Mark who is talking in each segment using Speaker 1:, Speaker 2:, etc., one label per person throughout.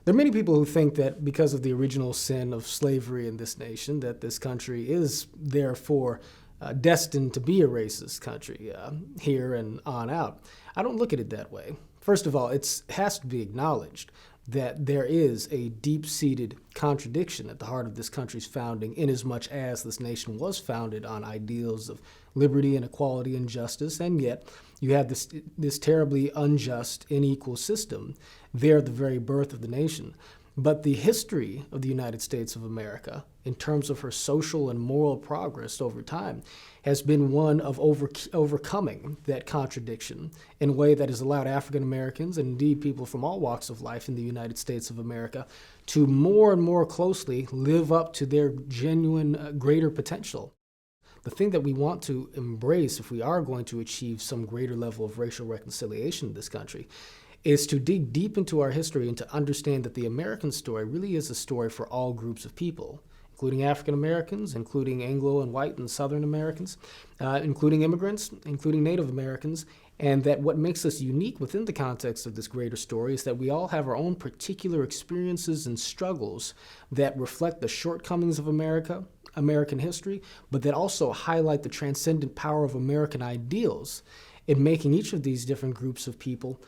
Speaker 1: There are many people who think that because of the original sin of slavery in this nation, that this country is therefore destined to be a racist country here and on out. I don't look at it that way. First of all, it has to be acknowledged that there is a deep-seated contradiction at the heart of this country's founding, inasmuch as this nation was founded on ideals of liberty and equality and justice, and yet you have this terribly unjust, unequal system there at the very birth of the nation. But the history of the United States of America, in terms of her social and moral progress over time, has been one of overcoming that contradiction in a way that has allowed African Americans, and indeed people from all walks of life in the United States of America, to more and more closely live up to their genuine greater potential. The thing that we want to embrace if we are going to achieve some greater level of racial reconciliation in this country is to dig deep into our history and to understand that the American story really is a story for all groups of people, including African Americans, including Anglo and white and Southern Americans, including immigrants, including Native Americans, and that what makes us unique within the context of this greater story is that we all have our own particular experiences and struggles that reflect the shortcomings of American history, but that also highlight the transcendent power of American ideals in making each of these different groups of people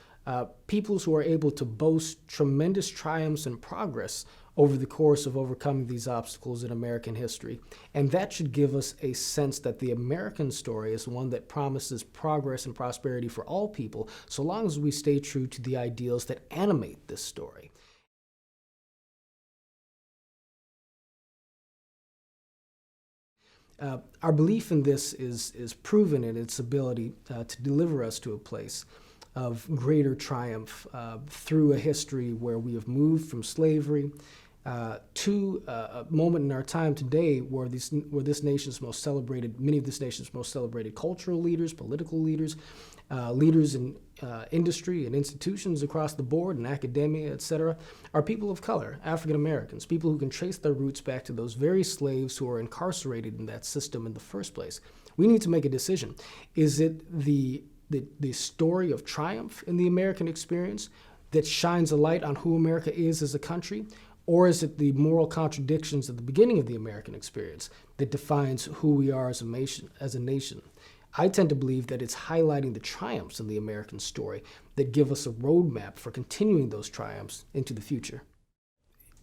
Speaker 1: peoples who are able to boast tremendous triumphs and progress over the course of overcoming these obstacles in American history. And that should give us a sense that the American story is one that promises progress and prosperity for all people, so long as we stay true to the ideals that animate this story. Our belief in this is proven in its ability to deliver us to a place of greater triumph through a history where we have moved from slavery to a moment in our time today where many of this nation's most celebrated cultural leaders, political leaders, leaders in industry and institutions across the board, and academia, etc., are people of color, African Americans, people who can trace their roots back to those very slaves who are incarcerated in that system in the first place. We need to make a decision. Is it the story of triumph in the American experience that shines a light on who America is as a country? Or is it the moral contradictions at the beginning of the American experience that defines who we are as a nation? I tend to believe that it's highlighting the triumphs in the American story that give us a roadmap for continuing those triumphs into the future.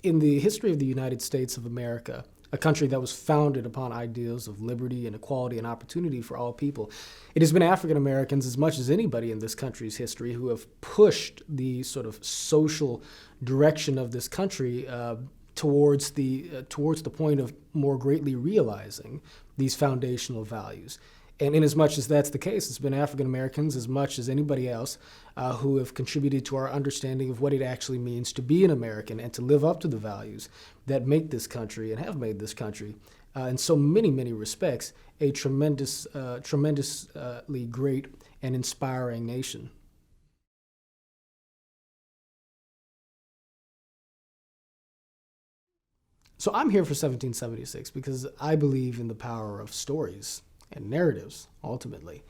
Speaker 1: In the history of the United States of America, a country that was founded upon ideals of liberty and equality and opportunity for all people, it has been African Americans as much as anybody in this country's history who have pushed the sort of social direction of this country towards the point of more greatly realizing these foundational values. And in as much as that's the case, it's been African Americans as much as anybody else who have contributed to our understanding of what it actually means to be an American and to live up to the values that make this country and have made this country, in so many, many respects, a tremendously great and inspiring nation. So I'm here for 1776 because I believe in the power of stories and narratives, ultimately,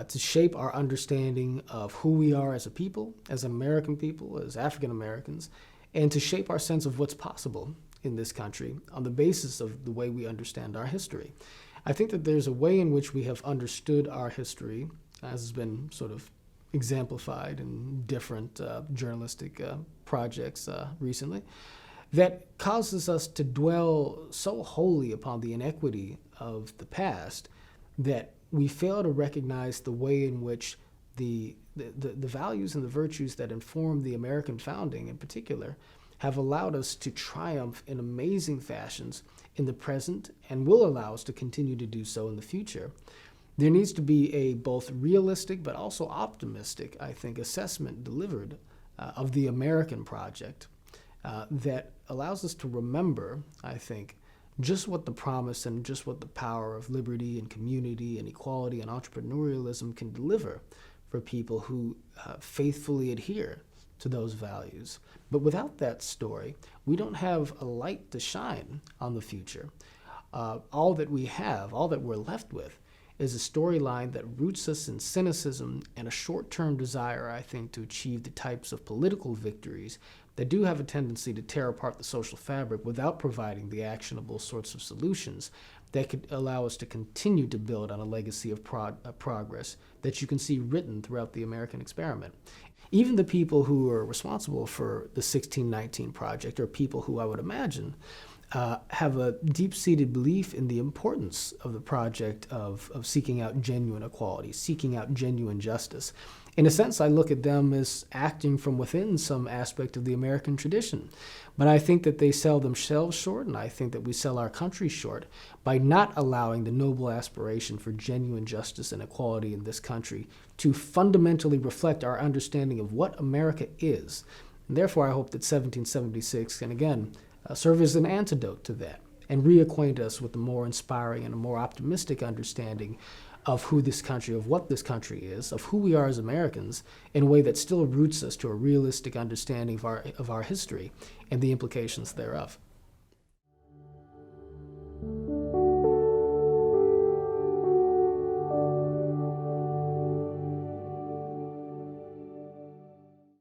Speaker 1: to shape our understanding of who we are as a people, as American people, as African Americans, and to shape our sense of what's possible in this country on the basis of the way we understand our history. I think that there's a way in which we have understood our history, as has been sort of exemplified in different journalistic projects recently, that causes us to dwell so wholly upon the inequity of the past that we fail to recognize the way in which the values and the virtues that inform the American founding in particular have allowed us to triumph in amazing fashions in the present and will allow us to continue to do so in the future. There needs to be a both realistic but also optimistic, I think, assessment delivered of the American project that allows us to remember, I think, just what the promise and just what the power of liberty and community and equality and entrepreneurialism can deliver for people who faithfully adhere to those values. But without that story, we don't have a light to shine on the future. All that we have, all that we're left with, is a storyline that roots us in cynicism and a short-term desire, I think, to achieve the types of political victories that do have a tendency to tear apart the social fabric without providing the actionable sorts of solutions that could allow us to continue to build on a legacy of progress that you can see written throughout the American experiment. Even the people who are responsible for the 1619 Project are people who I would imagine have a deep-seated belief in the importance of the project of seeking out genuine equality, seeking out genuine justice. In a sense, I look at them as acting from within some aspect of the American tradition. But I think that they sell themselves short, and I think that we sell our country short by not allowing the noble aspiration for genuine justice and equality in this country to fundamentally reflect our understanding of what America is. And therefore, I hope that 1776 can again serve as an antidote to that and reacquaint us with a more inspiring and a more optimistic understanding of who this country, of what this country is, of who we are as Americans, in a way that still roots us to a realistic understanding of our history and the implications thereof.